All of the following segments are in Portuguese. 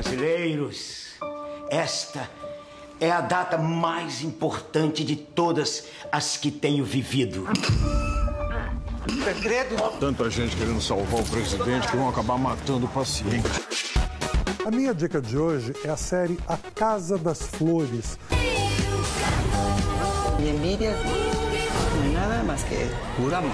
Brasileiros, esta é a data mais importante de todas as que tenho vivido. Segredo? Tanta gente querendo salvar o presidente que vão acabar matando o paciente. A minha dica de hoje é a série A Casa das Flores. Mi envidia no é nada mais que puro amor.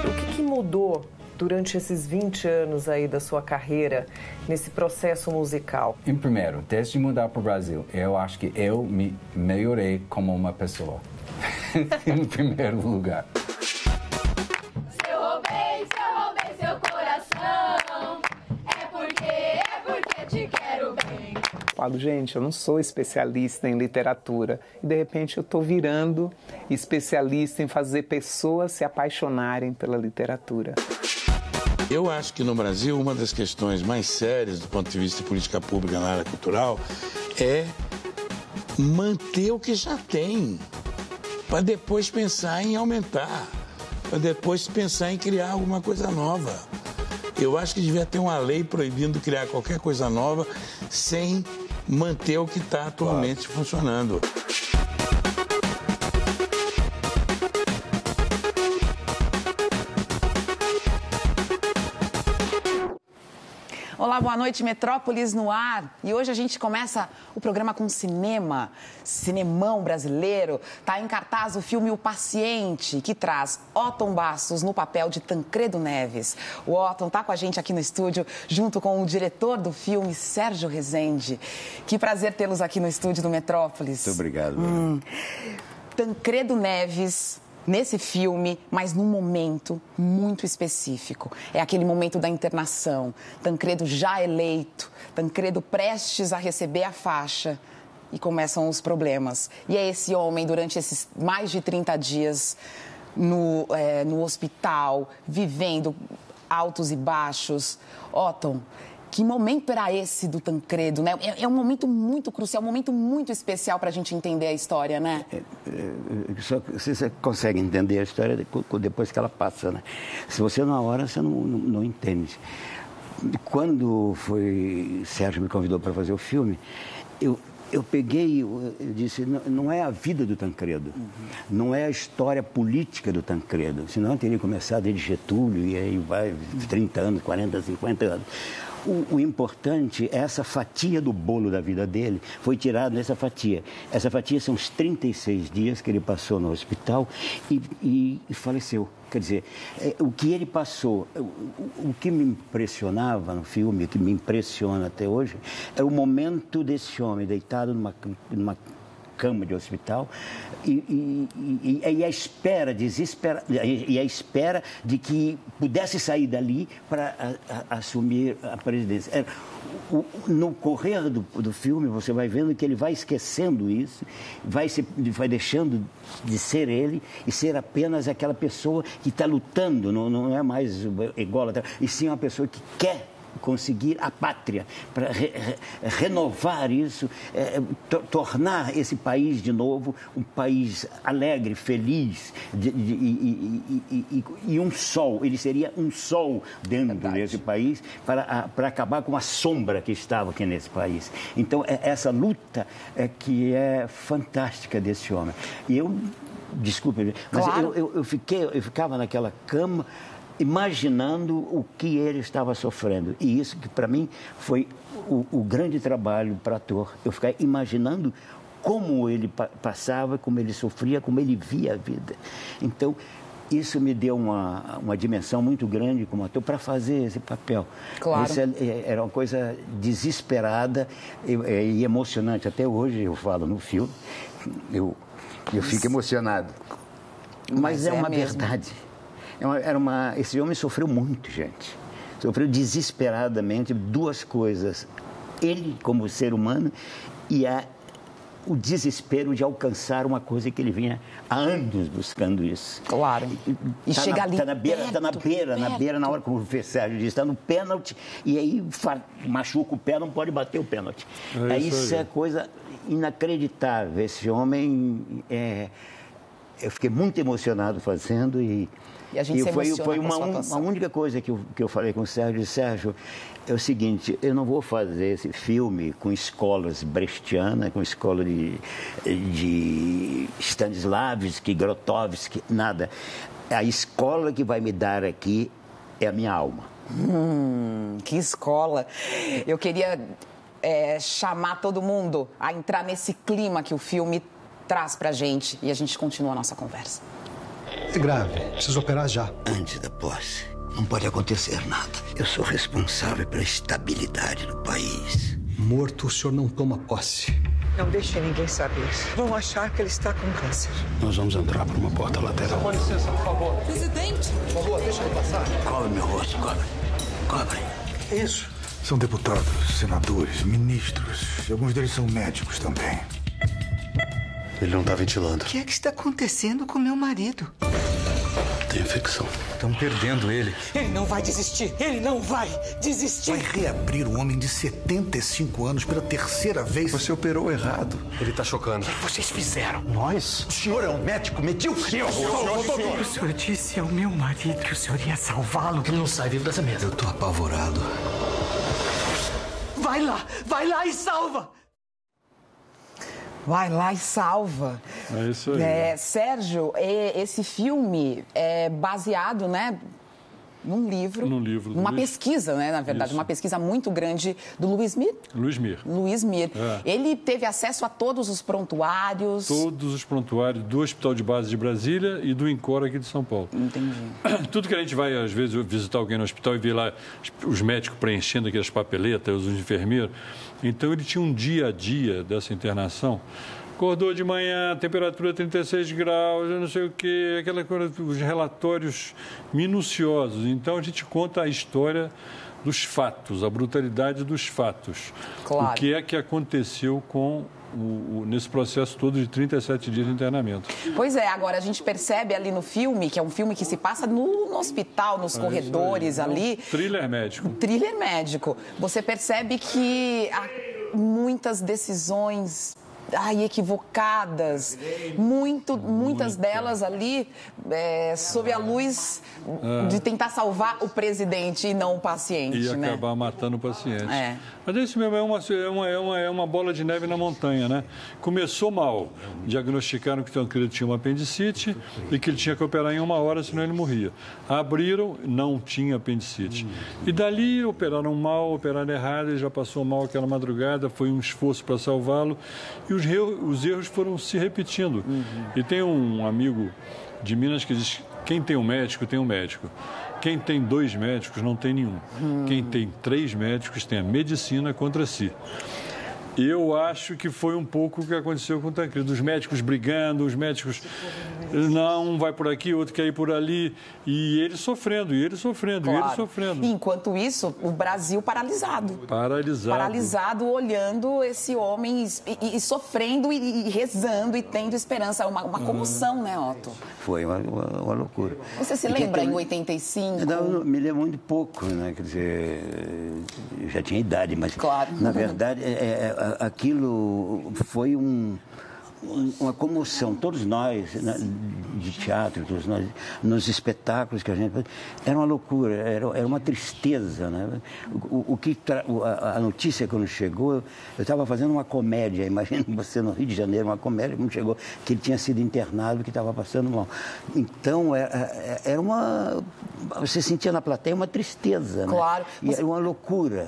O que mudou durante esses 20 anos aí da sua carreira nesse processo musical? Em primeiro, desde mudar para o Brasil, eu acho que eu me melhorei como uma pessoa. Em primeiro lugar. Se eu roubei seu coração, é porque te quero bem. Falo, gente, eu não sou especialista em literatura. E, de repente, eu estou virando especialista em fazer pessoas se apaixonarem pela literatura. Eu acho que no Brasil uma das questões mais sérias do ponto de vista de política pública na área cultural é manter o que já tem, para depois pensar em aumentar, para depois pensar em criar alguma coisa nova. Eu acho que devia ter uma lei proibindo criar qualquer coisa nova sem manter o que está atualmente funcionando. Olá, boa noite, Metrópolis no ar. E hoje a gente começa o programa com cinema, cinemão brasileiro. Tá em cartaz o filme O Paciente, que traz Otton Bastos no papel de Tancredo Neves. O Otton tá com a gente aqui no estúdio, junto com o diretor do filme, Sérgio Rezende. Que prazer tê-los aqui no estúdio do Metrópolis. Muito obrigado. Tancredo Neves nesse filme, mas num momento muito específico. É aquele momento da internação. Tancredo já eleito, Tancredo prestes a receber a faixa e começam os problemas. E é esse homem, durante esses mais de 30 dias no hospital, vivendo altos e baixos. Otton, que momento era esse do Tancredo, né? É um momento muito crucial, um momento muito especial para a gente entender a história, né? Só você consegue entender a história depois que ela passa, né? Se você na hora, você não entende. Quando Sérgio me convidou para fazer o filme, eu peguei, eu disse, não é a vida do Tancredo, não é a história política do Tancredo, senão eu teria começado desde Getúlio e aí vai 30 anos, 40, 50 anos. O importante é essa fatia do bolo da vida dele, foi tirado dessa fatia. Essa fatia são os 36 dias que ele passou no hospital e faleceu. Quer dizer, o que ele passou, o que me impressionava no filme, o que me impressiona até hoje, é o momento desse homem deitado numa cama de hospital e a espera desesperada, e a espera de que pudesse sair dali para assumir a presidência. No correr do filme, você vai vendo que ele vai esquecendo isso, vai deixando de ser ele e ser apenas aquela pessoa que está lutando, não é mais ególatra, e sim uma pessoa que quer conseguir a pátria, para renovar isso, tornar esse país de novo um país alegre, feliz, e um sol. Ele seria um sol dentro desse país para acabar com a sombra que estava aqui nesse país. Então, essa luta que é fantástica desse homem. E desculpe, mas claro. eu ficava naquela cama imaginando o que ele estava sofrendo. E isso que, para mim, foi o grande trabalho para ator. Eu ficar imaginando como ele passava, como ele sofria, como ele via a vida. Então, isso me deu uma dimensão muito grande como ator para fazer esse papel. Claro. Isso era uma coisa desesperada e emocionante. Até hoje eu falo no filme, eu fico emocionado. Mas é uma verdade. Esse homem sofreu muito, gente. Sofreu desesperadamente duas coisas. Ele, como ser humano, e o desespero de alcançar uma coisa que ele vinha há anos buscando isso. Claro. E chega ali. Está na beira, na hora, como o Sérgio disse, está no pênalti, e aí machuca o pé, não pode bater o pênalti. Isso é coisa inacreditável. Esse homem eu fiquei muito emocionado fazendo e a gente se emociona foi com a sua atuação. uma única coisa que eu falei com o Sérgio. Sérgio, é o seguinte, eu não vou fazer esse filme com escolas brechtianas, com escola de Stanislavski, Grotowski, nada. A escola que vai me dar aqui é a minha alma. Que escola! Eu queria chamar todo mundo a entrar nesse clima que o filme traz pra gente e a gente continua a nossa conversa. É grave, preciso operar já. Antes da posse, não pode acontecer nada. Eu sou responsável pela estabilidade do país. Morto, o senhor não toma posse. Não deixe ninguém saber. Vão achar que ele está com câncer. Nós vamos entrar por uma porta lateral. Com licença, por favor. Presidente! Por favor, deixa ele passar. Cobre meu rosto, cobre. Cobre. Isso. São deputados, senadores, ministros. E alguns deles são médicos também. Ele não está ventilando. O que é que está acontecendo com meu marido? Tem infecção. Estão perdendo ele. Ele não vai desistir. Ele não vai desistir. Vai reabrir um homem de 75 anos pela terceira vez. Você operou errado. Ele está chocando. O que vocês fizeram? Nós? O senhor é um médico medíocre. O senhor disse ao meu marido que o senhor ia salvá-lo. Ele não sai vivo dessa mesa. Eu tô apavorado. Vai lá e salva! Vai lá e salva. É isso aí. Sérgio, esse filme é baseado, né, num livro. Numa pesquisa, né, na verdade. Isso. Uma pesquisa muito grande do Luiz Mir. Luiz Mir. Ele teve acesso a todos os prontuários. Todos os prontuários do Hospital de Base de Brasília e do INCOR aqui de São Paulo. Entendi. Tudo que a gente vai, às vezes, visitar alguém no hospital e ver lá os médicos preenchendo aquelas papeletas, os enfermeiros. Então, ele tinha um dia a dia dessa internação. Acordou de manhã, temperatura 36 graus, eu não sei o quê, aquela coisa, os relatórios minuciosos. Então, a gente conta a história dos fatos, a brutalidade dos fatos. Claro. O que é que aconteceu com nesse processo todo de 37 dias de internamento. Pois é, agora a gente percebe ali no filme, que é um filme que se passa no hospital, nos corredores ali. Thriller médico. Thriller médico. Você percebe que há muitas decisões equivocadas, muitas delas ali sob a luz de tentar salvar o presidente e não o paciente, e né? acabar matando o paciente. Mas isso mesmo é uma bola de neve na montanha, né? Começou mal, diagnosticaram que o Tancredo tinha uma apendicite e que ele tinha que operar em 1 hora, senão ele morria. Abriram, não tinha apendicite. E dali operaram mal, operaram errado, ele já passou mal aquela madrugada, foi um esforço para salvá-lo e os erros foram se repetindo. E tem um amigo de Minas que diz: quem tem um médico, tem um médico. Quem tem 2 médicos, não tem nenhum. Quem tem 3 médicos, tem a medicina contra si. Eu acho que foi um pouco o que aconteceu com o Tancredo. Os médicos brigando, os médicos... Não, um vai por aqui, outro quer ir por ali. E ele sofrendo, Claro. e ele sofrendo. E enquanto isso, o Brasil paralisado. Paralisado, olhando esse homem e sofrendo e rezando e tendo esperança. Uma comoção, né, Otto? Foi uma loucura. Você se lembra em 85? Não, me lembro muito pouco, né? Quer dizer, eu já tinha idade, mas... Claro. Na verdade, aquilo foi uma comoção. Todos nós, de teatro, todos nós, nos espetáculos que a gente... Era uma loucura, era uma tristeza, né? A notícia quando chegou, eu estava fazendo uma comédia, imagina você no Rio de Janeiro, uma comédia, quando chegou que ele tinha sido internado, que estava passando mal. Então, era uma... Você sentia na plateia uma tristeza, claro. Né? E era uma loucura,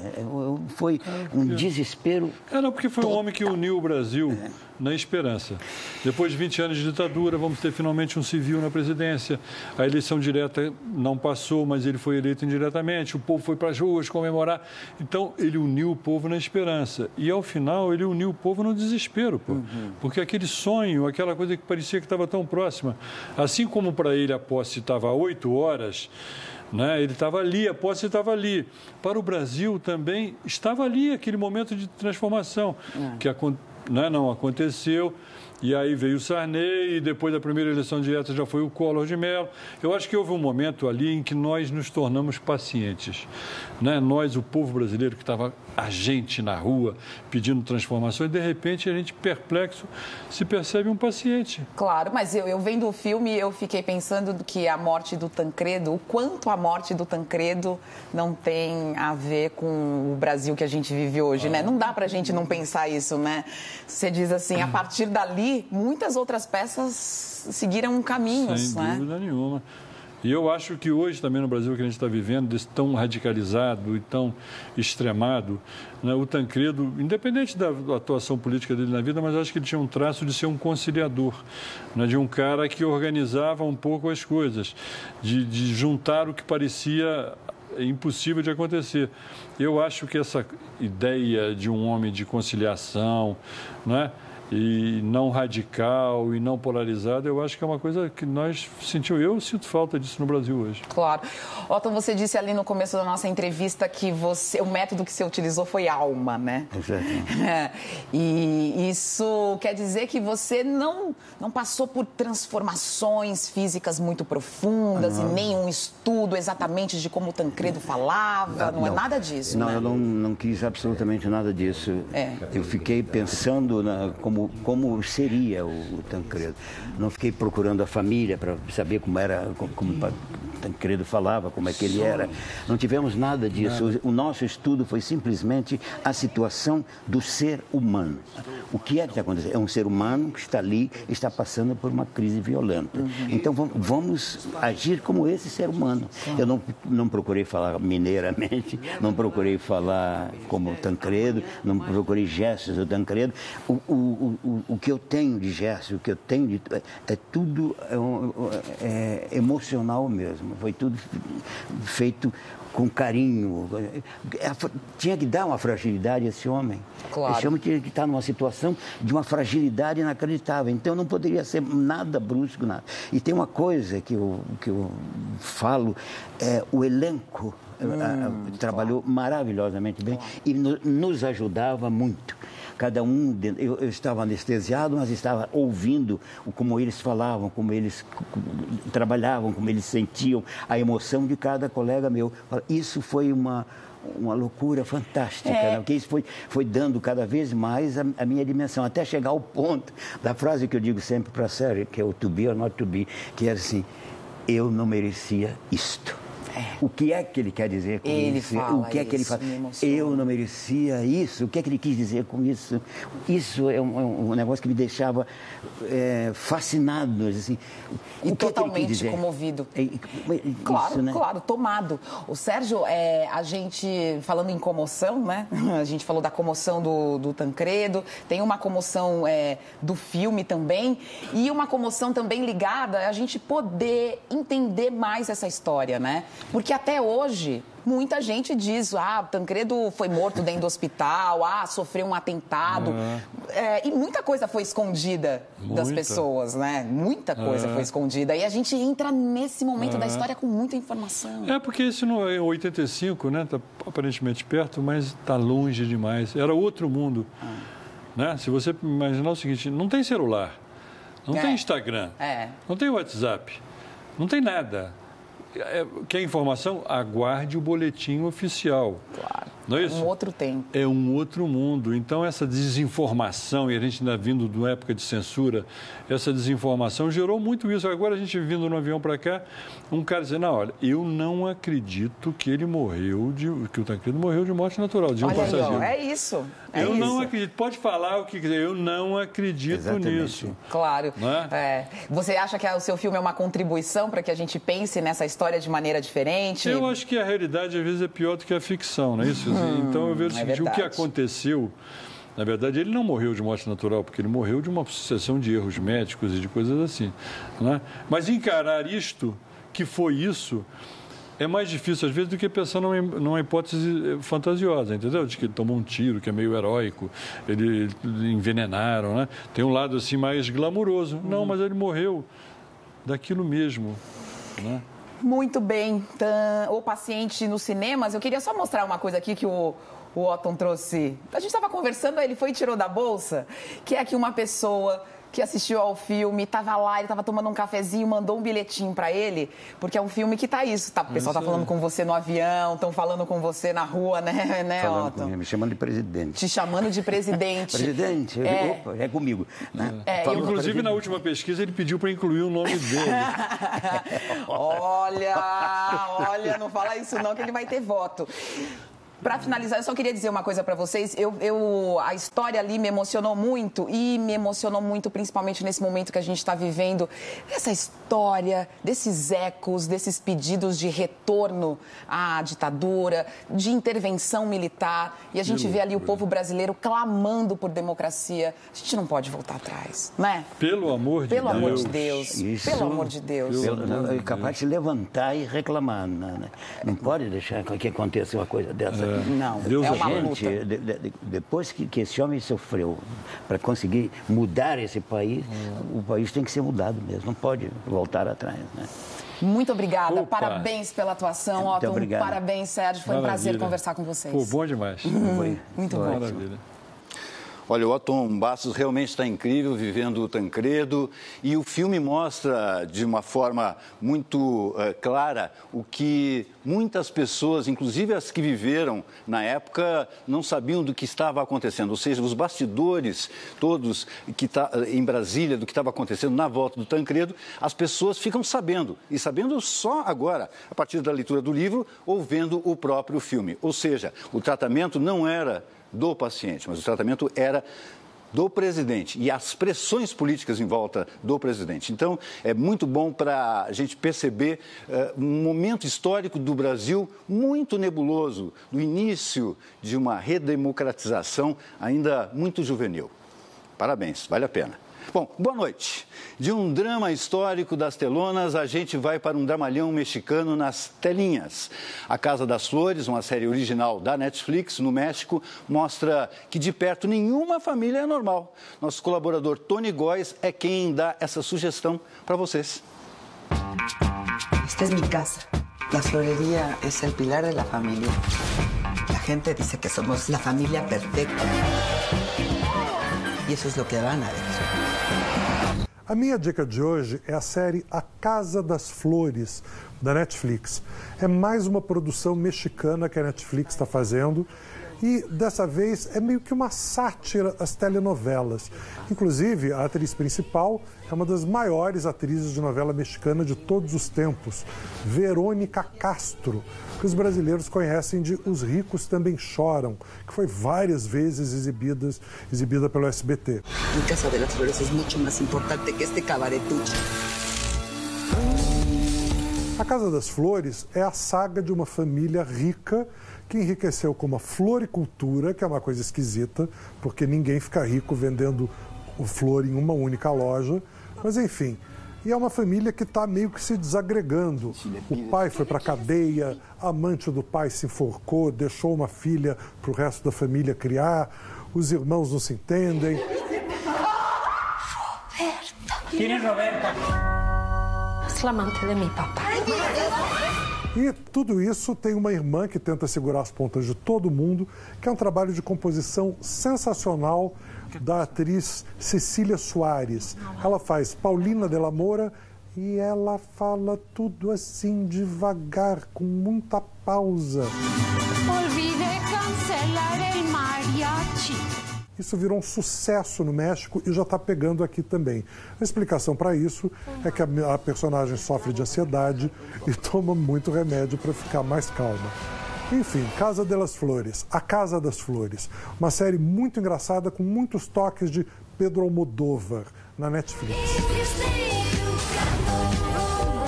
foi um desespero. Não, porque foi um homem que uniu o Brasil na esperança. Depois de 20 anos de ditadura, vamos ter finalmente um civil na presidência. A eleição direta não passou, mas ele foi eleito indiretamente. O povo foi para as ruas comemorar. Então, ele uniu o povo na esperança. E, ao final, ele uniu o povo no desespero. Porque aquele sonho, aquela coisa que parecia que estava tão próxima. Assim como para ele a posse estava a 8 horas... Né? Ele estava ali, a posse estava ali. Para o Brasil também estava ali aquele momento de transformação que não aconteceu. E aí veio o Sarney, e depois da primeira eleição direta já foi o Collor de Mello. Eu acho que houve um momento ali em que nós nos tornamos pacientes. Né? Nós, o povo brasileiro, que estava a gente na rua pedindo transformações, de repente a gente perplexo se percebe um paciente. Claro, mas eu vendo o filme, eu fiquei pensando que a morte do Tancredo, o quanto a morte do Tancredo não tem a ver com o Brasil que a gente vive hoje, né? Não dá pra gente não pensar isso, né? Você diz assim, a partir dali, muitas outras peças seguiram caminhos, Sem né? dúvida nenhuma. E eu acho que hoje também no Brasil que a gente está vivendo, desse tão radicalizado e tão extremado, né, o Tancredo, independente da atuação política dele na vida, mas acho que ele tinha um traço de ser um conciliador, né, de um cara que organizava um pouco as coisas, de juntar o que parecia impossível de acontecer. Eu acho que essa ideia de um homem de conciliação, né, e não radical e não polarizado, eu acho que é uma coisa que nós sentimos. Eu sinto falta disso no Brasil hoje. Claro. Otton, você disse ali no começo da nossa entrevista que o método que você utilizou foi alma, né? Exatamente. E isso quer dizer que você não passou por transformações físicas muito profundas e nem um estudo exatamente de como o Tancredo falava, não é nada disso, Não, né? eu não quis absolutamente nada disso. Eu fiquei pensando como seria o Tancredo. Não fiquei procurando a família para saber como era, como o Tancredo falava, como é que ele era. Não tivemos nada disso. O nosso estudo foi simplesmente a situação do ser humano. O que é que está acontecendo? É um ser humano que está ali, está passando por uma crise violenta. Então vamos agir como esse ser humano. Eu não procurei falar mineiramente, não procurei falar como o Tancredo, não procurei gestos do Tancredo. O que eu tenho de gestos, o que eu tenho de... É tudo emocional mesmo. Foi tudo feito com carinho. Tinha que dar uma fragilidade a esse homem. Claro. Esse homem tinha que estar numa situação de uma fragilidade inacreditável. Então não poderia ser nada brusco, nada. E tem uma coisa que eu falo, o elenco trabalhou maravilhosamente bem e nos ajudava muito. Cada um, eu estava anestesiado, mas estava ouvindo como eles falavam, como eles trabalhavam, como eles sentiam a emoção de cada colega meu. Isso foi uma loucura fantástica, né? Porque isso foi dando cada vez mais a minha dimensão, até chegar ao ponto da frase que eu digo sempre para a série, que é o to be or not to be, que era assim, eu não merecia isto. O que é que ele quer dizer com isso? O que é que ele fala? Eu não merecia isso. O que é que ele quis dizer com isso? Isso é um negócio que me deixava fascinado. Assim. E totalmente comovido. Claro, isso, né? Claro, tomado. O Sérgio, a gente, falando em comoção, né? A gente falou da comoção do Tancredo, tem uma comoção do filme também, e uma comoção também ligada a gente poder entender mais essa história, né? Porque até hoje, muita gente diz, Tancredo foi morto dentro do hospital, sofreu um atentado. E muita coisa foi escondida das pessoas, né? Muita coisa foi escondida. E a gente entra nesse momento da história com muita informação. Porque esse não é 85, né? Está aparentemente perto, mas está longe demais. Era outro mundo. Né? Se você imaginar o seguinte, não tem celular, não tem Instagram, não tem WhatsApp, não tem nada. Quer informação? Aguarde o boletim oficial. Claro. Não é isso? Um outro tempo. É um outro mundo. Então, essa desinformação, e a gente ainda vindo de uma época de censura, essa desinformação gerou muito isso. Agora, a gente vindo no avião para cá, um cara dizendo, olha, eu não acredito que ele morreu, que o Tancredo morreu de morte natural, de um passageiro. É isso. Eu não acredito. Pode falar o que quiser, eu não acredito nisso. Claro. É? Você acha que o seu filme é uma contribuição para que a gente pense nessa história de maneira diferente? Eu acho que a realidade, às vezes, é pior do que a ficção, não é isso? Então, eu vejo o seguinte, o que aconteceu, na verdade, ele não morreu de morte natural, porque ele morreu de uma sucessão de erros médicos e de coisas assim. Não é? Mas encarar isto, que foi isso, é mais difícil, às vezes, do que pensar numa hipótese fantasiosa, entendeu? De que ele tomou um tiro, que é meio heróico, ele envenenaram, né? Tem um lado, assim, mais glamuroso. Não, mas ele morreu daquilo mesmo, né? Muito bem. O Paciente nos cinemas. Eu queria só mostrar uma coisa aqui que o Otton trouxe. A gente estava conversando, ele foi e tirou da bolsa, que é que uma pessoa que assistiu ao filme, estava lá, ele estava tomando um cafezinho, mandou um bilhetinho para ele, porque é um filme que tá isso, tá? O pessoal tá falando com você no avião, estão falando com você na rua, né, falando Otton? Comigo, me chamando de presidente. Te chamando de presidente. Presidente, opa, é comigo. Né? Inclusive, na última pesquisa, ele pediu para incluir o nome dele. Olha, não fala isso não, que ele vai ter voto. Para finalizar, eu só queria dizer uma coisa para vocês. A história ali me emocionou muito e me emocionou muito, principalmente nesse momento que a gente está vivendo. Essa história, desses ecos, desses pedidos de retorno à ditadura, de intervenção militar. E a gente vê ali o povo brasileiro clamando por democracia. A gente não pode voltar atrás, né? Pelo amor de Deus. Pelo amor de Deus. Isso, pelo amor de Deus. É capaz de se levantar e reclamar. Né? Não pode deixar que aconteça uma coisa dessa. Não, Deus é uma gente, luta. Depois que esse homem sofreu para conseguir mudar esse país, o país tem que ser mudado mesmo, não pode voltar atrás. Né? Muito obrigada, Opa. Parabéns pela atuação, Otton. Obrigado. Parabéns, Sérgio, foi um prazer conversar com vocês. Pô, bom demais. Muito bom. Maravilha. Olha, o Otton Bastos realmente está incrível, vivendo o Tancredo, e o filme mostra de uma forma muito clara o que muitas pessoas, inclusive as que viveram na época, não sabiam do que estava acontecendo. Ou seja, os bastidores todos que em Brasília do que estava acontecendo na volta do Tancredo, as pessoas ficam sabendo, e sabendo só agora, a partir da leitura do livro ou vendo o próprio filme. Ou seja, o tratamento não era do paciente, mas o tratamento era do presidente e as pressões políticas em volta do presidente. Então, é muito bom para a gente perceber um momento histórico do Brasil muito nebuloso, no início de uma redemocratização ainda muito juvenil. Parabéns, vale a pena. Bom, boa noite. De um drama histórico das telonas, a gente vai para um dramalhão mexicano nas telinhas. A Casa das Flores, uma série original da Netflix, no México, mostra que de perto nenhuma família é normal. Nosso colaborador Tony Góes é quem dá essa sugestão para vocês. Esta es mi casa. La florería es el pilar de la familia. La gente dice que somos la familia perfecta. Y eso es lo que van a ver. A minha dica de hoje é a série A Casa das Flores, da Netflix. É mais uma produção mexicana que a Netflix está fazendo e, dessa vez, é meio que uma sátira às telenovelas. Inclusive, a atriz principal é uma das maiores atrizes de novela mexicana de todos os tempos, Verônica Castro, que os brasileiros conhecem de Os Ricos Também Choram, que foi várias vezes exibida pelo SBT. Mi Casa de las Flores es mucho más importante que este cabaretucho. A Casa das Flores é a saga de uma família rica que enriqueceu com uma floricultura, que é uma coisa esquisita, porque ninguém fica rico vendendo flor em uma única loja. Mas, enfim, e é uma família que está meio que se desagregando. O pai foi para a cadeia, a amante do pai se enforcou, deixou uma filha para o resto da família criar, os irmãos não se entendem. ¿Quién es Roberta? Es la amante de mi papá. E tudo isso tem uma irmã que tenta segurar as pontas de todo mundo, que é um trabalho de composição sensacional da atriz Cecília Soares. Ela faz Paulina de la Mora e ela fala tudo assim devagar, com muita pausa. Olvidé cancelar el mariachi. Isso virou um sucesso no México e já está pegando aqui também. A explicação para isso é que a personagem sofre de ansiedade e toma muito remédio para ficar mais calma. Enfim, Casa de las Flores, A Casa das Flores. Uma série muito engraçada com muitos toques de Pedro Almodóvar na Netflix.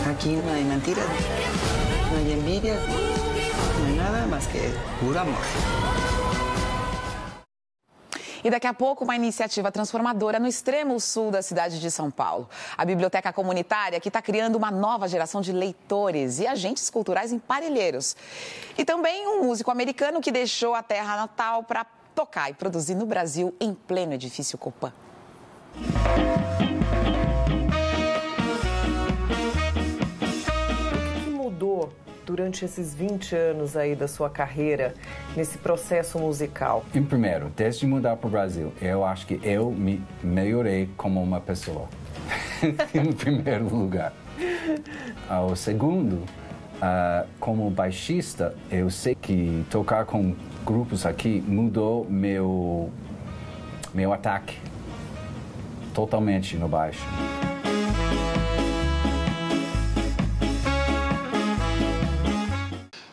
Aquí no hay mentiras, no hay envidia, no hay nada más que puro amor. E daqui a pouco, uma iniciativa transformadora no extremo sul da cidade de São Paulo. A Biblioteca Comunitária, que está criando uma nova geração de leitores e agentes culturais em Parelheiros. E também um músico americano que deixou a terra natal para tocar e produzir no Brasil em pleno edifício Copan. O que mudou durante esses 20 anos aí da sua carreira, nesse processo musical? Em primeiro, desde mudar para o Brasil, eu acho que eu me melhorei como uma pessoa. Em primeiro lugar. O segundo, como baixista, eu sei que tocar com grupos aqui mudou meu ataque totalmente no baixo.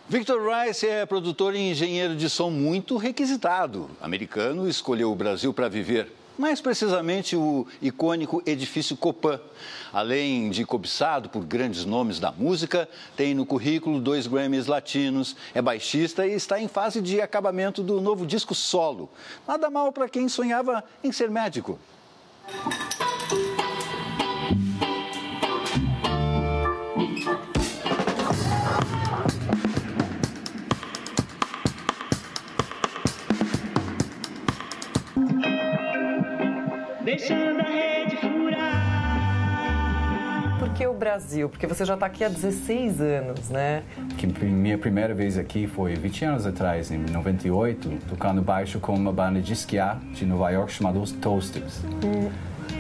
Victor Rice é produtor e engenheiro de som muito requisitado. Americano, escolheu o Brasil para viver. Mais precisamente o icônico edifício Copan. Além de cobiçado por grandes nomes da música, tem no currículo 2 Grammys latinos, é baixista e está em fase de acabamento do novo disco solo. Nada mal para quem sonhava em ser médico. Deixando a rede furar. Por que o Brasil? Porque você já está aqui há 16 anos, né? Minha primeira vez aqui foi 20 anos atrás, em 98, tocando baixo com uma banda de esquiar de Nova York chamada os Toasters.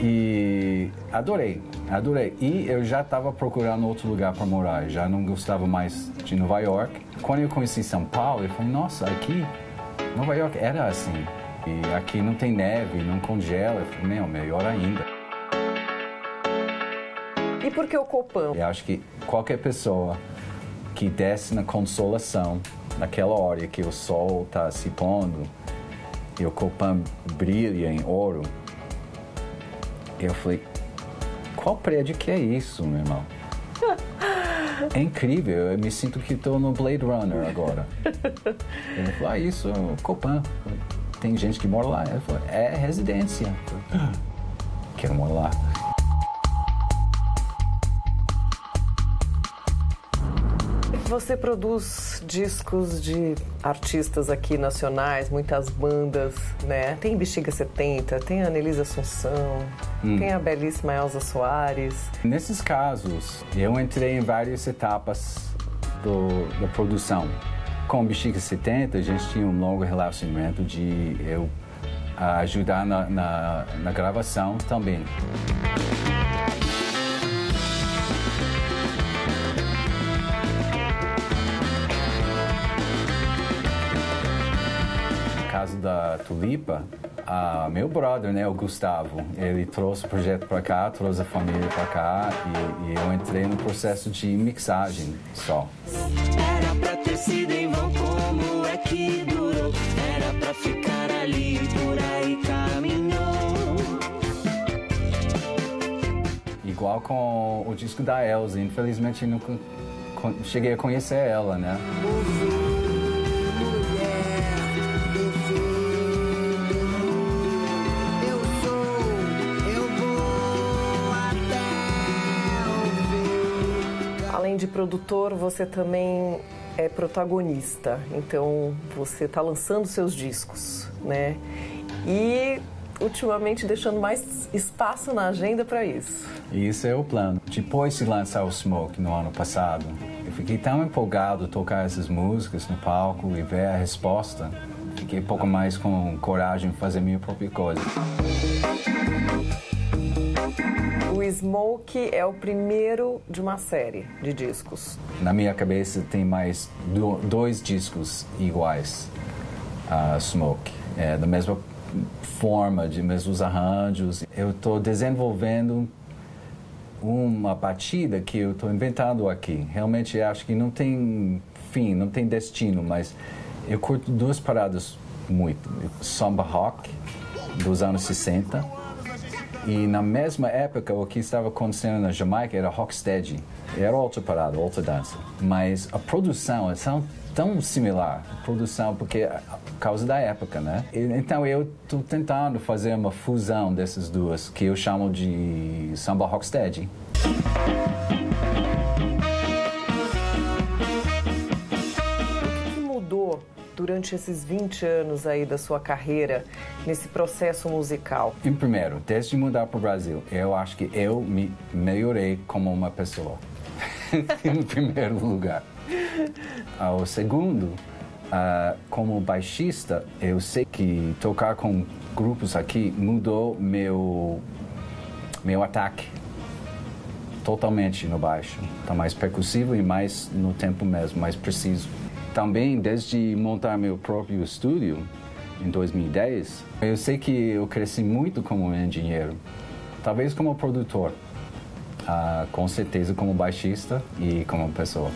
E adorei. E eu já estava procurando outro lugar para morar, já não gostava mais de Nova York. Quando eu conheci São Paulo, eu falei, nossa, aqui, Nova York era assim. E aqui não tem neve, não congela. Eu falei, melhor ainda. E por que o Copan? Eu acho que qualquer pessoa que desce na Consolação, naquela hora que o sol está se pondo e o Copan brilha em ouro, eu falei, qual prédio que é isso, meu irmão? É incrível, eu me sinto que estou no Blade Runner agora. Ele falou, isso é o Copan. Tem gente que mora lá. Ele falou, é residência. Quero morar lá. Você produz discos de artistas aqui nacionais, muitas bandas, né? Tem Bexiga 70, tem a Anelise Assunção, tem a belíssima Elza Soares. Nesses casos, eu entrei em várias etapas da produção. Com o Bexiga 70, a gente tinha um longo relacionamento de eu ajudar na gravação também. No caso da Tulipa, meu brother, né, o Gustavo, ele trouxe o projeto para cá, trouxe a família para cá e eu entrei no processo de mixagem só. Era pra ter sido em vão, como é que durou? Era pra ficar ali, por aí caminhou. Igual com o disco da Elza, infelizmente nunca cheguei a conhecer ela, né? Além de produtor, você também é protagonista. Então, você está lançando seus discos, né? E, ultimamente, deixando mais espaço na agenda para isso. Isso é o plano. Depois de lançar o Smoke no ano passado, eu fiquei tão empolgado tocar essas músicas no palco e ver a resposta. Fiquei um pouco mais com coragem de fazer minha própria coisa. O Smoke é o primeiro de uma série de discos. Na minha cabeça tem mais 2 discos iguais a Smoke. Da mesma forma, de mesmos arranjos. Eu estou desenvolvendo uma batida que eu estou inventando aqui. Realmente acho que não tem fim, não tem destino, mas eu curto 2 paradas muito. Samba rock dos anos 60. E na mesma época, o que estava acontecendo na Jamaica era rocksteady. Era outra parada, outra dança. Mas a produção é tão similar. A produção, porque por causa da época, né? Então eu estou tentando fazer uma fusão dessas duas, que eu chamo de samba rocksteady. O que mudou durante esses 20 anos aí da sua carreira, nesse processo musical? Em primeiro, desde mudar para o Brasil, eu acho que eu me melhorei como uma pessoa. em primeiro lugar. O segundo, como baixista, eu sei que tocar com grupos aqui mudou meu ataque totalmente no baixo. Está mais percussivo e mais no tempo mesmo, mais preciso. Também, desde montar meu próprio estúdio, em 2010, eu sei que eu cresci muito como engenheiro, talvez como produtor, com certeza como baixista e como pessoa.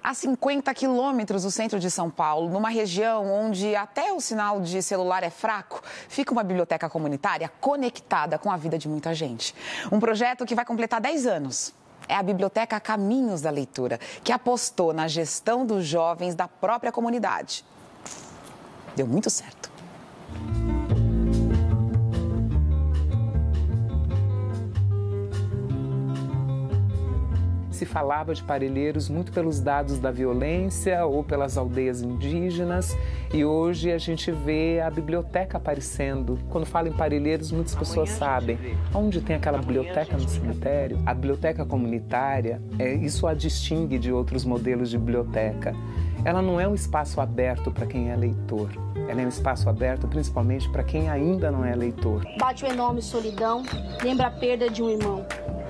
A 50 quilômetros do centro de São Paulo, numa região onde até o sinal de celular é fraco, fica uma biblioteca comunitária conectada com a vida de muita gente. Um projeto que vai completar 10 anos. É a Biblioteca Caminhos da Leitura, que apostou na gestão dos jovens da própria comunidade. Deu muito certo. Se falava de Parelheiros muito pelos dados da violência ou pelas aldeias indígenas, e hoje a gente vê a biblioteca aparecendo. Quando fala em Parelheiros, muitas pessoas sabem onde tem aquela biblioteca no cemitério. A biblioteca comunitária, isso a distingue de outros modelos de biblioteca. Ela não é um espaço aberto para quem é leitor. Ela é um espaço aberto principalmente para quem ainda não é leitor. Bate uma enorme solidão, lembra a perda de um irmão.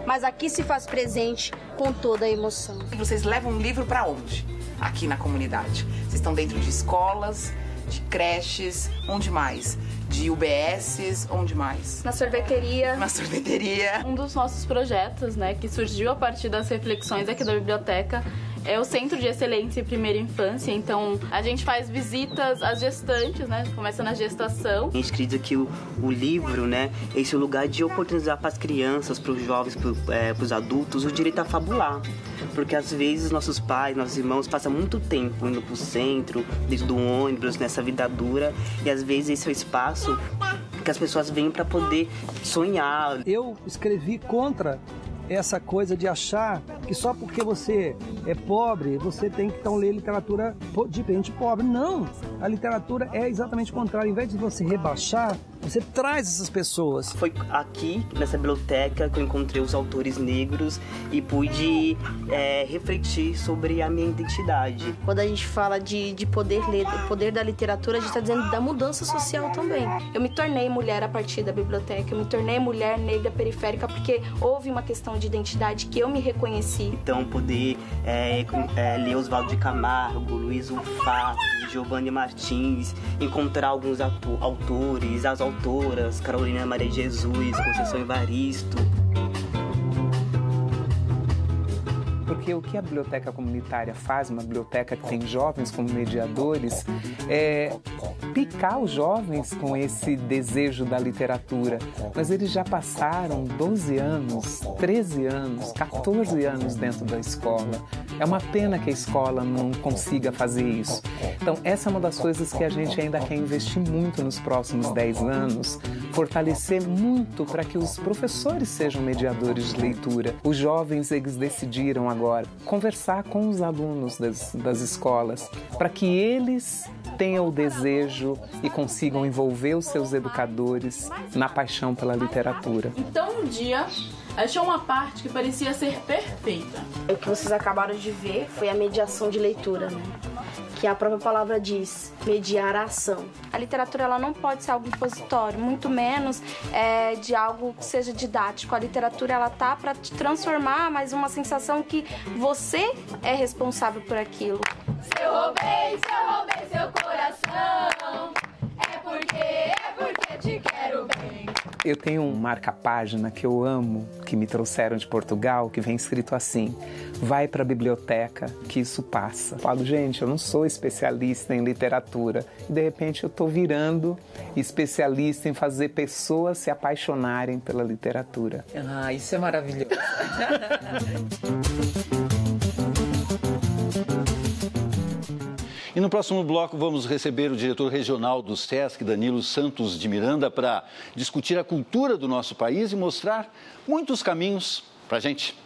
Mas aqui se faz presente com toda a emoção. Vocês levam um livro para onde? Aqui na comunidade. Vocês estão dentro de escolas, de creches, onde mais? De UBSs, onde mais? Na sorveteria. Na sorveteria. Um dos nossos projetos, né, que surgiu a partir das reflexões aqui da biblioteca, é o Centro de Excelência em Primeira Infância. Então, a gente faz visitas às gestantes, né? Começa na gestação. A gente acredita que o livro, né, é esse lugar de oportunizar para as crianças, para os jovens, para os adultos, o direito a fabular. Porque, às vezes, nossos pais, nossos irmãos passam muito tempo indo para o centro, dentro do ônibus, nessa vida dura. E, às vezes, esse é o espaço que as pessoas vêm para poder sonhar. Eu escrevi contra essa coisa de achar que só porque você é pobre, você tem que então ler literatura de gente pobre. Não! A literatura é exatamente o contrário. Ao invés de você rebaixar, você traz essas pessoas. Foi aqui, nessa biblioteca, que eu encontrei os autores negros e pude refletir sobre a minha identidade. Quando a gente fala de poder ler, o poder da literatura, a gente está dizendo da mudança social também. Eu me tornei mulher a partir da biblioteca, eu me tornei mulher negra periférica porque houve uma questão de identidade que eu me reconheci. Então, poder ler Oswaldo de Camargo, Luiz Ulfato, Giovanni Martins, encontrar alguns autores, as autoras, Carolina Maria de Jesus, Conceição Evaristo. Porque o que a biblioteca comunitária faz, uma biblioteca que tem jovens como mediadores, é picar os jovens com esse desejo da literatura. Mas eles já passaram 12 anos, 13 anos, 14 anos dentro da escola. É uma pena que a escola não consiga fazer isso. Então, essa é uma das coisas que a gente ainda quer investir muito nos próximos 10 anos, fortalecer muito para que os professores sejam mediadores de leitura. Os jovens, eles decidiram agora conversar com os alunos das escolas para que eles tenham o desejo e consigam envolver os seus educadores na paixão pela literatura. Então, um dia, achou uma parte que parecia ser perfeita. O que vocês acabaram de ver foi a mediação de leitura, né? Que a própria palavra diz, mediar a ação. A literatura ela não pode ser algo impositório, muito menos de algo que seja didático. A literatura ela tá para te transformar, mas uma sensação que você é responsável por aquilo. Se eu roubei seu coração, é porque te quero bem. Eu tenho um marca-página que eu amo, que me trouxeram de Portugal, que vem escrito assim: vai para a biblioteca, que isso passa. Eu falo, gente, eu não sou especialista em literatura. E, de repente, eu estou virando especialista em fazer pessoas se apaixonarem pela literatura. Ah, isso é maravilhoso. E no próximo bloco vamos receber o diretor regional do SESC, Danilo Santos de Miranda, para discutir a cultura do nosso país e mostrar muitos caminhos para a gente.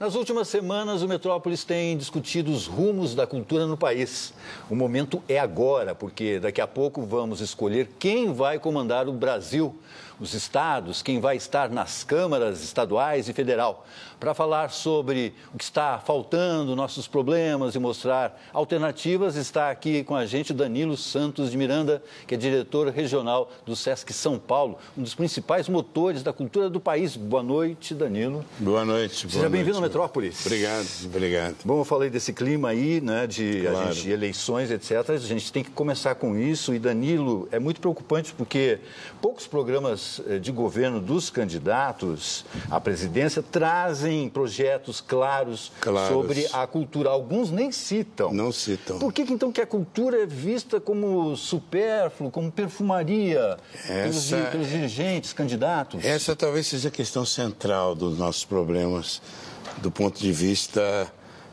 Nas últimas semanas, o Metrópolis tem discutido os rumos da cultura no país. O momento é agora, porque daqui a pouco vamos escolher quem vai comandar o Brasil, os estados, quem vai estar nas câmaras estaduais e federal. Para falar sobre o que está faltando, nossos problemas e mostrar alternativas, está aqui com a gente Danilo Santos de Miranda, que é diretor regional do Sesc São Paulo, um dos principais motores da cultura do país. Boa noite, Danilo. Boa noite. Seja bem-vindo ao Metrópolis. Obrigado. Bom, eu falei desse clima aí, né, de eleições, etc. A gente tem que começar com isso. E, Danilo, é muito preocupante porque poucos programas de governo dos candidatos à presidência trazem projetos claros sobre a cultura. Alguns nem citam. Não citam. Por que então que a cultura é vista como supérfluo, como perfumaria pelos dirigentes, candidatos? Essa talvez seja a questão central dos nossos problemas, do ponto de vista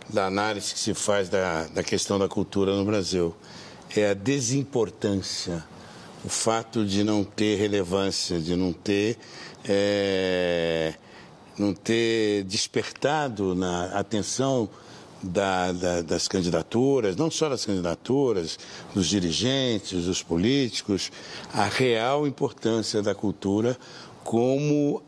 da análise que se faz da questão da cultura no Brasil. É a desimportância, o fato de não ter relevância, de não ter despertado na atenção das candidaturas, não só das candidaturas, dos dirigentes, dos políticos, a real importância da cultura como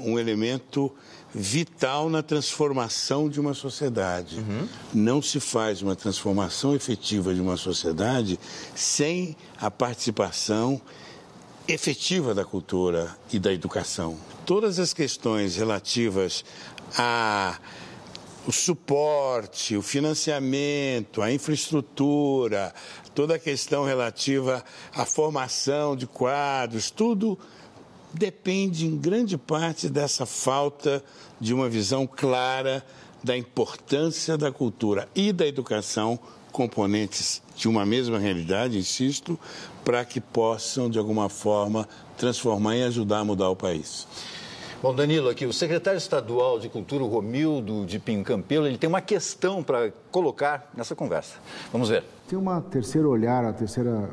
um elemento vital na transformação de uma sociedade. Não se faz uma transformação efetiva de uma sociedade sem a participação efetiva da cultura e da educação. Todas as questões relativas ao suporte, o financiamento, a infraestrutura, toda a questão relativa à formação de quadros, tudo depende em grande parte dessa falta de uma visão clara da importância da cultura e da educação, componentes de uma mesma realidade, insisto, para que possam, de alguma forma, transformar e ajudar a mudar o país. Bom, Danilo, aqui, o secretário estadual de Cultura, o Romildo de Pinho Campelo, ele tem uma questão para colocar nessa conversa. Vamos ver. Tem um terceiro olhar, um terceiro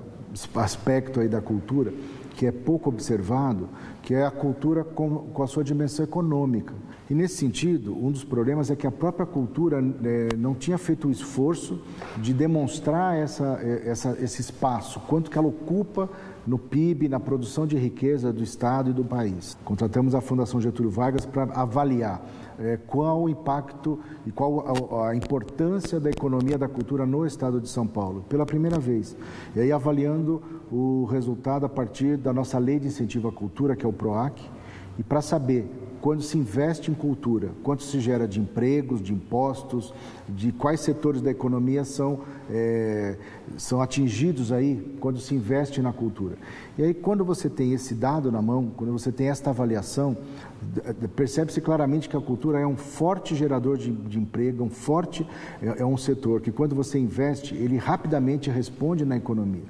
aspecto aí da cultura, que é pouco observado, que é a cultura com a sua dimensão econômica. E, nesse sentido, um dos problemas é que a própria cultura não tinha feito o esforço de demonstrar esse espaço, quanto que ela ocupa no PIB, na produção de riqueza do Estado e do país. Contratamos a Fundação Getúlio Vargas para avaliar qual o impacto e qual a importância da economia da cultura no Estado de São Paulo, pela primeira vez. E aí avaliando o resultado a partir da nossa Lei de Incentivo à Cultura, que é o PROAC, e para saber quando se investe em cultura, quanto se gera de empregos, de impostos, de quais setores da economia são atingidos aí quando se investe na cultura. E aí, quando você tem esse dado na mão, quando você tem esta avaliação, percebe-se claramente que a cultura é um forte gerador de emprego, é um setor que, quando você investe, ele rapidamente responde na economia.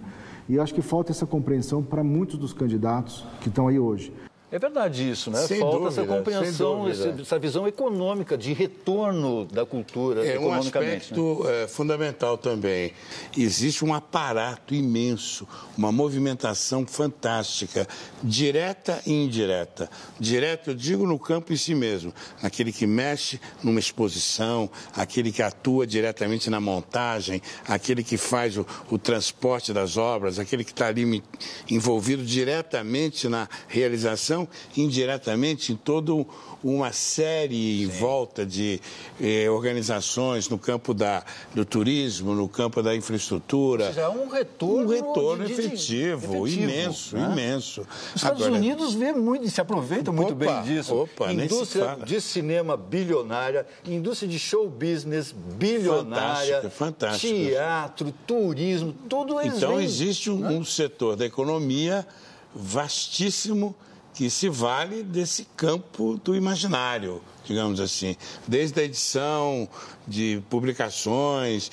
E eu acho que falta essa compreensão para muitos dos candidatos que estão aí hoje. É verdade isso, né? Falta essa compreensão, essa visão econômica de retorno da cultura economicamente. É um aspecto fundamental também. Existe um aparato imenso, uma movimentação fantástica, direta e indireta. Direta, eu digo, no campo em si mesmo, aquele que mexe numa exposição, aquele que atua diretamente na montagem, aquele que faz o transporte das obras, aquele que está ali envolvido diretamente na realização, indiretamente em toda uma série em volta de organizações no campo do turismo, no campo da infraestrutura. Ou seja, um retorno efetivo, imenso, né? Imenso. Os Estados Unidos vê muito e se aproveitam muito bem disso. Indústria de cinema bilionária, indústria de show business bilionária, fantástica. Teatro, turismo, tudo isso. Então existe um setor da economia vastíssimo que se vale desse campo do imaginário, digamos assim, desde a edição de publicações,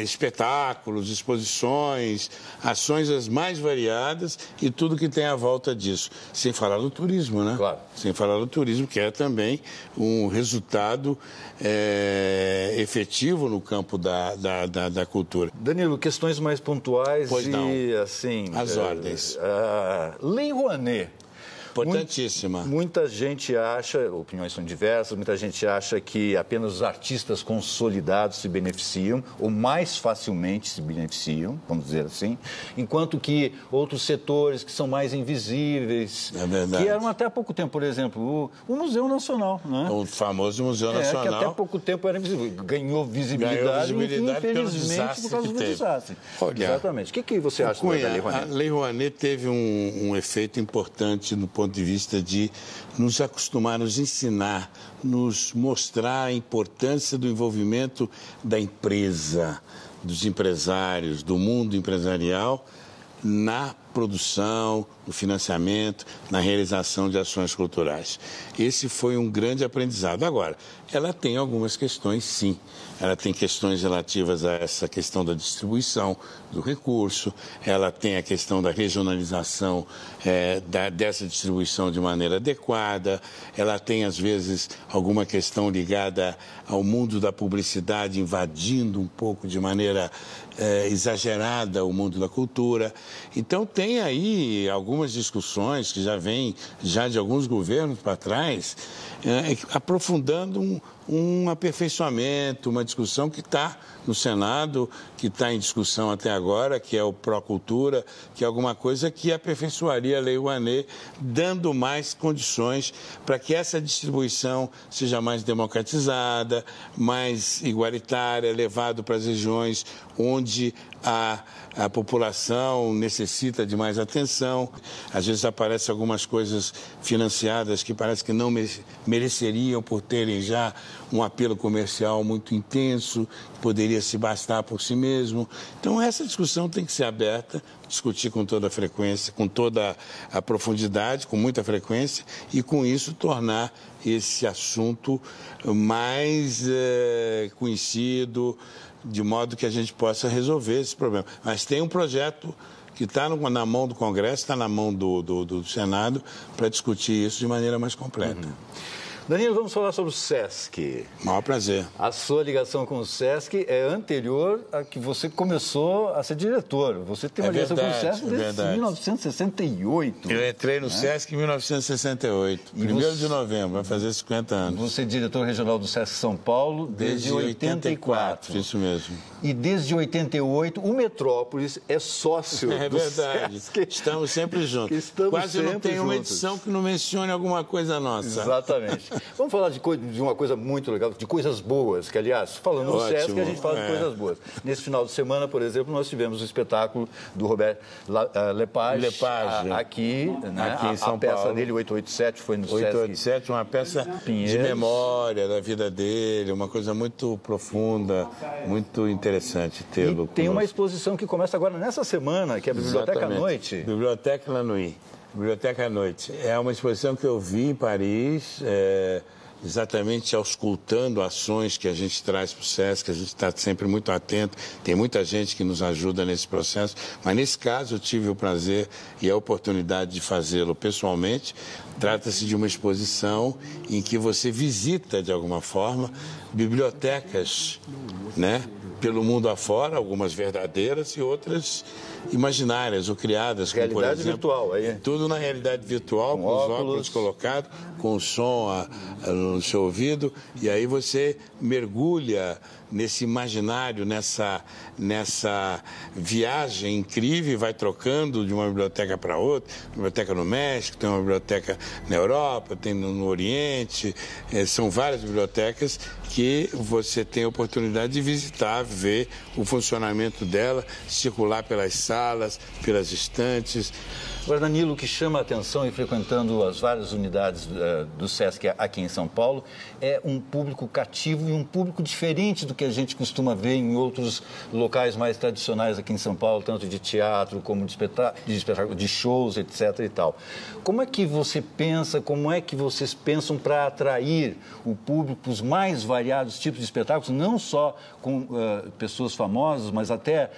espetáculos, exposições, ações as mais variadas e tudo que tem à volta disso. Sem falar do turismo, né? Claro. Sem falar do turismo, que é também um resultado efetivo no campo da cultura. Danilo, questões mais pontuais pois não. E, assim... As ordens. Lei Rouanet. Importantíssima. Muita gente acha, opiniões são diversas, muita gente acha que apenas os artistas consolidados se beneficiam, ou mais facilmente se beneficiam, vamos dizer assim, enquanto que outros setores que são mais invisíveis, que eram até há pouco tempo, por exemplo, o Museu Nacional, né? O famoso Museu Nacional. Que até há pouco tempo era invisível. Ganhou visibilidade pelo desastre por causa que do teve. desastre. Olha, exatamente. O que você acha da Lei Rouanet? A Lei Rouanet teve um efeito importante do ponto de vista de nos acostumar, nos ensinar, nos mostrar a importância do envolvimento da empresa, dos empresários, do mundo empresarial na produção, no financiamento, na realização de ações culturais. Esse foi um grande aprendizado. Agora, ela tem algumas questões, sim. Ela tem questões relativas a essa questão da distribuição do recurso, ela tem a questão da regionalização dessa distribuição de maneira adequada, ela tem, às vezes, alguma questão ligada ao mundo da publicidade, invadindo um pouco de maneira exagerada o mundo da cultura. Então, tem aí algumas discussões que já vêm de alguns governos para trás, aprofundando um aperfeiçoamento, uma discussão que está no Senado, que está em discussão até agora, que é o Procultura, que é alguma coisa que aperfeiçoaria a Lei Rouanet, dando mais condições para que essa distribuição seja mais democratizada, mais igualitária, levado para as regiões onde a população necessita de mais atenção. Às vezes aparecem algumas coisas financiadas que parece que não mereceriam por terem já um apelo comercial muito intenso, que poderia se bastar por si mesmo. Então, essa discussão tem que ser aberta, discutir com toda a frequência, com toda a profundidade, com muita frequência, e com isso tornar esse assunto mais conhecido, de modo que a gente possa resolver esse problema. Mas tem um projeto que está na mão do Congresso, está na mão do Senado, para discutir isso de maneira mais completa. Danilo, vamos falar sobre o SESC. Maior prazer. A sua ligação com o SESC é anterior a que você começou a ser diretor. Você tem uma ligação com o SESC desde 1968. Eu entrei no SESC em 1968, 1º de novembro, vai fazer 50 anos. Você é diretor regional do SESC São Paulo desde 84. Isso mesmo. E desde 88, o Metrópolis é sócio do verdade. SESC. Estamos sempre juntos. Quase não tem uma edição que não mencione alguma coisa nossa. Exatamente. Vamos falar de uma coisa muito legal, de coisas boas, que, aliás, falando no SESC, a gente fala de coisas boas. Nesse final de semana, por exemplo, nós tivemos o espetáculo do Roberto Lepage aqui, né? Aqui em São Paulo. A peça dele, 887, foi no 887, SESC. Uma peça de memória da vida dele, uma coisa muito profunda, muito interessante tê-lo. E tem uma exposição que começa agora nessa semana, que é a Biblioteca à Noite. Biblioteca à Noite. Biblioteca à Noite. É uma exposição que eu vi em Paris, exatamente auscultando ações que a gente traz para o SESC, a gente está sempre muito atento, tem muita gente que nos ajuda nesse processo, mas nesse caso eu tive o prazer e a oportunidade de fazê-lo pessoalmente. Trata-se de uma exposição em que você visita, de alguma forma, bibliotecas, né, pelo mundo afora, algumas verdadeiras e outras imaginárias ou criadas. Realidade como, por exemplo, virtual. Aí. Tudo na realidade virtual, com os óculos colocados, com o som no seu ouvido, e aí você mergulha nesse imaginário, nessa viagem incrível, e vai trocando de uma biblioteca para outra. Biblioteca no México, tem uma biblioteca na Europa, tem no Oriente, são várias bibliotecas que você tem a oportunidade de visitar, ver o funcionamento dela, circular pelas salas, pelas estantes. Agora, Danilo, o que chama a atenção, e frequentando as várias unidades do SESC aqui em São Paulo, é um público cativo e um público diferente do que a gente costuma ver em outros locais mais tradicionais aqui em São Paulo, tanto de teatro como de espetáculo, de shows, etc. e tal. Como é que você pensa, como é que vocês pensam para atrair o público para os mais variados tipos de espetáculos, não só com pessoas famosas, mas até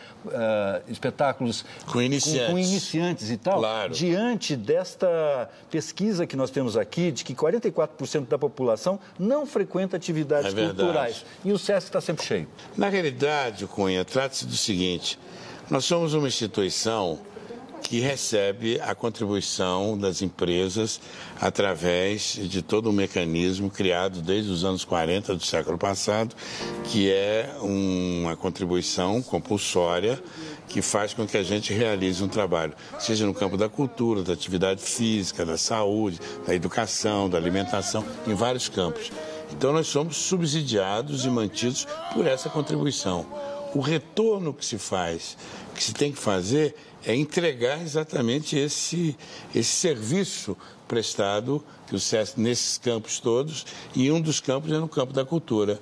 espetáculos com iniciantes e tal? Claro. Diante desta pesquisa que nós temos aqui, de que 44% da população não frequenta atividades culturais. E o SESC está sempre cheio. Na realidade, Cunha, trata-se do seguinte: nós somos uma instituição que recebe a contribuição das empresas através de todo um mecanismo criado desde os anos 40 do século passado, que é uma contribuição compulsória que faz com que a gente realize um trabalho, seja no campo da cultura, da atividade física, da saúde, da educação, da alimentação, em vários campos. Então, nós somos subsidiados e mantidos por essa contribuição. O retorno que se faz, que se tem que fazer, é entregar exatamente esse serviço prestado que o SESC, nesses campos todos, e um dos campos é no campo da cultura.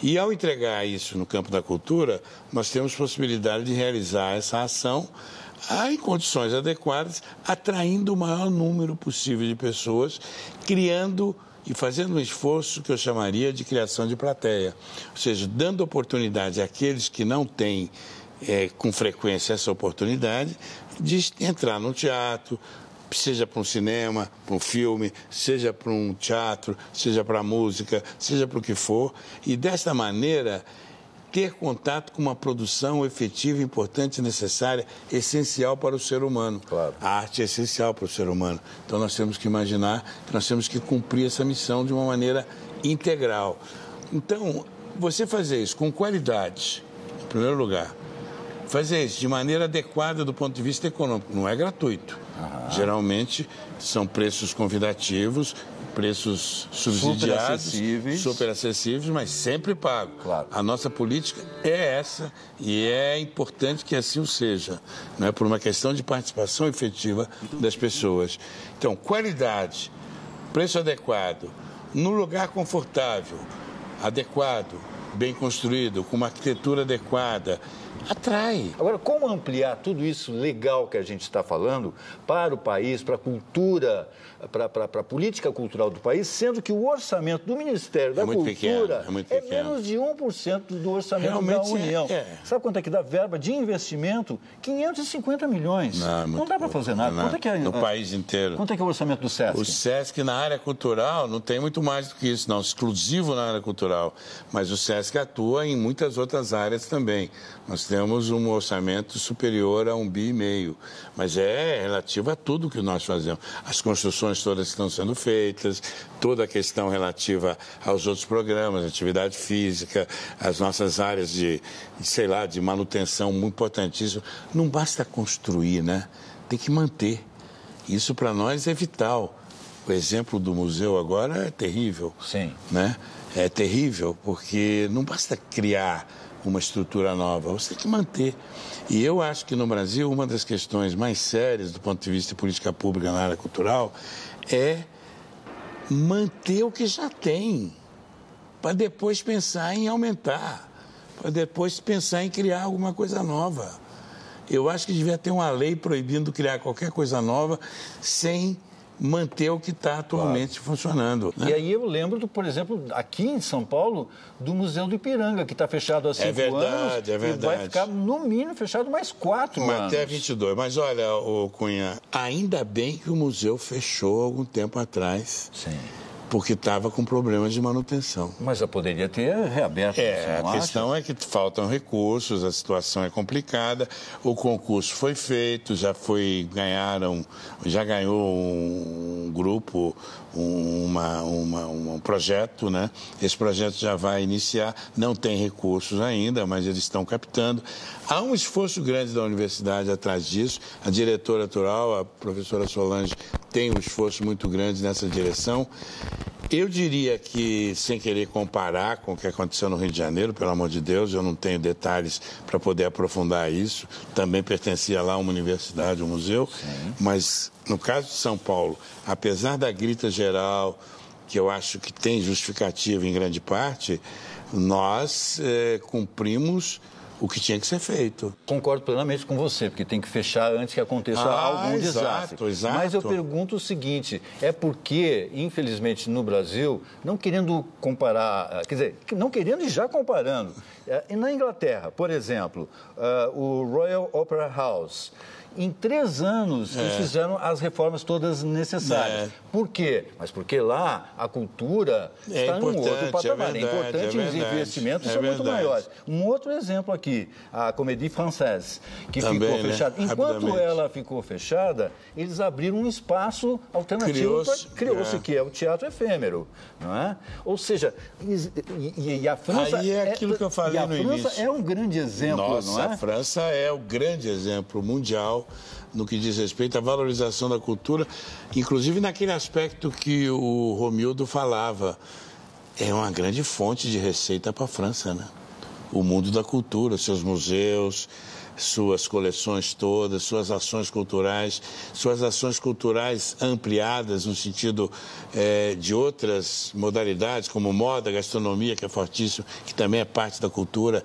E ao entregar isso no campo da cultura, nós temos possibilidade de realizar essa ação em condições adequadas, atraindo o maior número possível de pessoas, criando e fazendo um esforço que eu chamaria de criação de plateia. Ou seja, dando oportunidade àqueles que não têm com frequência essa oportunidade de entrar no teatro, seja para um cinema, para um filme, seja para um teatro, seja para a música, seja para o que for, e desta maneira ter contato com uma produção efetiva, importante, necessária, essencial para o ser humano. Claro. A arte é essencial para o ser humano. Então nós temos que imaginar que nós temos que cumprir essa missão de uma maneira integral. Então, você fazer isso com qualidade, em primeiro lugar, fazer isso de maneira adequada do ponto de vista econômico, não é gratuito. Geralmente são preços convidativos, preços subsidiados, super acessíveis, mas sempre pago. Claro. A nossa política é essa e é importante que assim o seja, não é, por uma questão de participação efetiva das pessoas. Então, qualidade, preço adequado, num lugar confortável, adequado, bem construído, com uma arquitetura adequada, atrai. Agora, como ampliar tudo isso legal que a gente está falando para o país, para a cultura, para a política cultural do país, sendo que o orçamento do Ministério da Cultura é menos de 1% do orçamento realmente da União. Sabe quanto é que dá verba de investimento? 550 milhões. Não dá para fazer nada. Quanto é que no país inteiro. Quanto é que é o orçamento do SESC? O SESC na área cultural não tem muito mais do que isso, não, exclusivo na área cultural. Mas o SESC atua em muitas outras áreas também. Nós temos um orçamento superior a 1,5 bi, mas é relativo a tudo que nós fazemos. As construções todas estão sendo feitas, toda a questão relativa aos outros programas, atividade física, as nossas áreas de manutenção muito importantíssimas. Não basta construir, né? Tem que manter. Isso para nós é vital. O exemplo do museu agora é terrível. Sim. Né? É terrível porque não basta criar uma estrutura nova, você tem que manter. E eu acho que no Brasil uma das questões mais sérias do ponto de vista de política pública na área cultural é manter o que já tem, para depois pensar em aumentar, para depois pensar em criar alguma coisa nova. Eu acho que devia ter uma lei proibindo criar qualquer coisa nova sem manter o que está atualmente funcionando. Né? E aí eu lembro, por exemplo, aqui em São Paulo, do Museu do Ipiranga, que está fechado há 5 anos. É verdade. E vai ficar, no mínimo, fechado mais 4 anos. Até 22. Mas olha, Cunha, ainda bem que o museu fechou algum tempo atrás. Sim. Porque estava com problemas de manutenção. Mas já poderia ter reaberto. A questão é que faltam recursos, a situação é complicada, o concurso foi feito, já ganhou um grupo, um projeto, né? Esse projeto já vai iniciar, não tem recursos ainda, mas eles estão captando. Há um esforço grande da universidade atrás disso, a diretora atual, a professora Solange, tem um esforço muito grande nessa direção. Eu diria que, sem querer comparar com o que aconteceu no Rio de Janeiro, pelo amor de Deus, eu não tenho detalhes para poder aprofundar isso. Também pertencia lá a uma universidade, um museu. Sim. Mas, no caso de São Paulo, apesar da grita geral, que eu acho que tem justificativa em grande parte, nós cumprimos o que tinha que ser feito. Concordo plenamente com você, porque tem que fechar antes que aconteça algum desastre. Exato. Mas eu pergunto o seguinte, é porque, infelizmente, no Brasil, não querendo comparar, quer dizer, não querendo e já comparando, na Inglaterra, por exemplo, o Royal Opera House, em 3 anos, eles fizeram as reformas todas necessárias. Por quê? Mas porque lá a cultura está num outro patamar. É importante, os investimentos são muito maiores. Um outro exemplo aqui, a Comédie Française, que ficou fechada. Enquanto ela ficou fechada, eles abriram um espaço alternativo. Criou-se que é o teatro efêmero, não é? Ou seja, e a França... Aí é aquilo que eu falei no início. A França é um grande exemplo, não é? A França é o grande exemplo mundial no que diz respeito à valorização da cultura, inclusive naquele aspecto que o Romildo falava. É uma grande fonte de receita para a França, né? O mundo da cultura, seus museus, suas coleções todas, suas ações culturais ampliadas no sentido de outras modalidades, como moda, gastronomia, que é fortíssimo, que também é parte da cultura,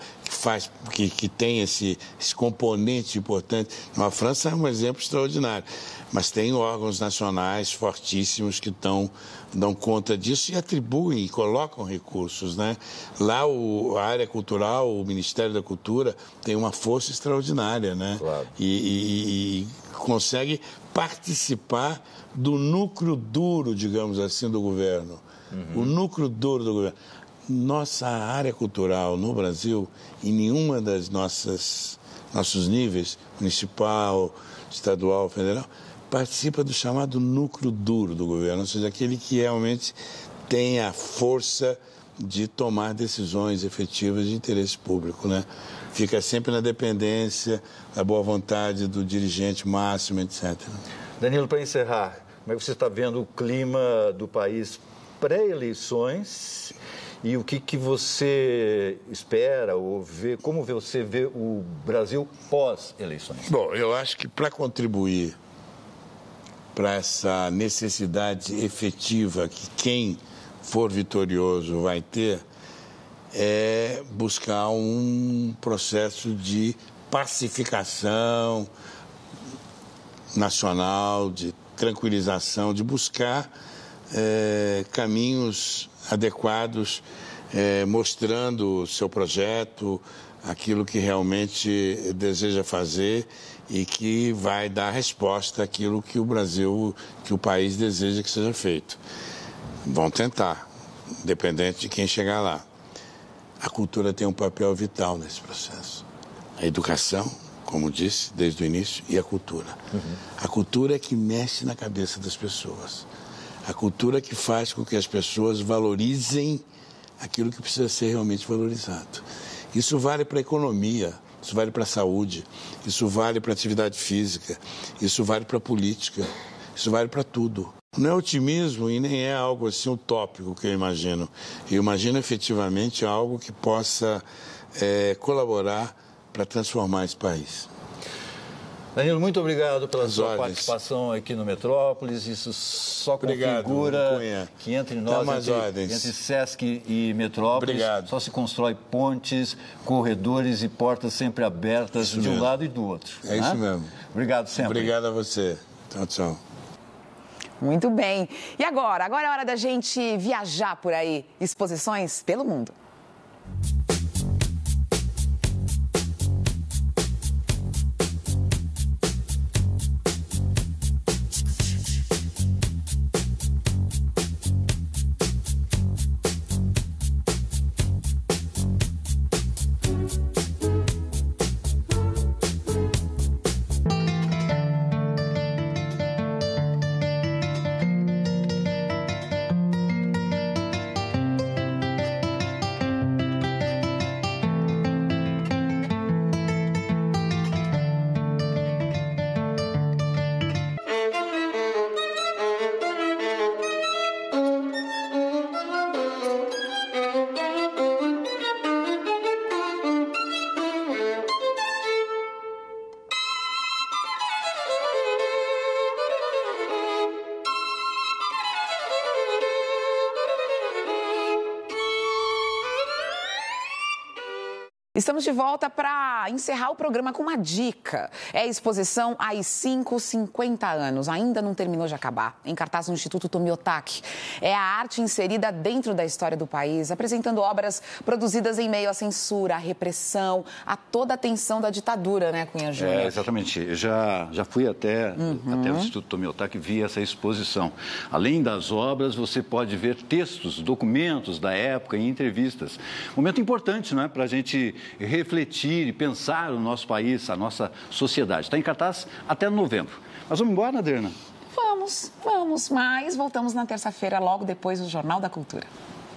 que tem esse componente importante. A França é um exemplo extraordinário, mas tem órgãos nacionais fortíssimos que dão conta disso e atribuem e colocam recursos, né? Lá a área cultural, o Ministério da Cultura tem uma força extraordinária, né? Claro. E consegue participar do núcleo duro, digamos assim, do governo. O núcleo duro do governo. Nossa área cultural no Brasil, em nenhuma das nossos níveis, municipal, estadual, federal, participa do chamado núcleo duro do governo, ou seja, aquele que realmente tem a força de tomar decisões efetivas de interesse público, né? Fica sempre na dependência, da boa vontade do dirigente máximo, etc. Danilo, para encerrar, como é que você está vendo o clima do país pré-eleições e o que você espera ou vê, como você vê o Brasil pós-eleições? Bom, eu acho que para contribuir para essa necessidade efetiva que quem for vitorioso vai ter, é buscar um processo de pacificação nacional, de tranquilização, de buscar caminhos adequados, mostrando o seu projeto, aquilo que realmente deseja fazer e que vai dar resposta àquilo que o Brasil, que o país deseja que seja feito. Vão tentar, independente de quem chegar lá. A cultura tem um papel vital nesse processo. A educação, como disse desde o início, e a cultura. A cultura é que mexe na cabeça das pessoas. A cultura é que faz com que as pessoas valorizem aquilo que precisa ser realmente valorizado. Isso vale para a economia, isso vale para a saúde, isso vale para a atividade física, isso vale para a política, isso vale para tudo. Não é otimismo e nem é algo assim utópico que eu imagino. Eu imagino efetivamente algo que possa colaborar para transformar esse país. Danilo, muito obrigado pela sua participação aqui no Metrópolis. Isso só configura que entre nós, entre Sesc e Metrópolis, só se constrói pontes, corredores e portas sempre abertas de um lado e do outro. É isso mesmo. Obrigado sempre. Obrigado a você. Tchau, tchau. Muito bem. E agora? Agora é hora da gente viajar por aí. Exposições pelo mundo. Estamos de volta para encerrar o programa com uma dica. É a exposição AI-5, 50 anos. Ainda não terminou de acabar. Em cartaz no Instituto Tomiotaki. É a arte inserida dentro da história do país, apresentando obras produzidas em meio à censura, à repressão, a toda a tensão da ditadura, né, Cunha Júnior? Exatamente. Eu já fui até o Instituto Tomiotaki e vi essa exposição. Além das obras, você pode ver textos, documentos da época e entrevistas. Momento importante, não é, para a gente refletir e pensar o nosso país, a nossa sociedade. Está em cartaz até novembro. Mas vamos embora, Adriana? Vamos, mas voltamos na terça-feira, logo depois do Jornal da Cultura.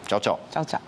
Tchau, tchau. Tchau, tchau.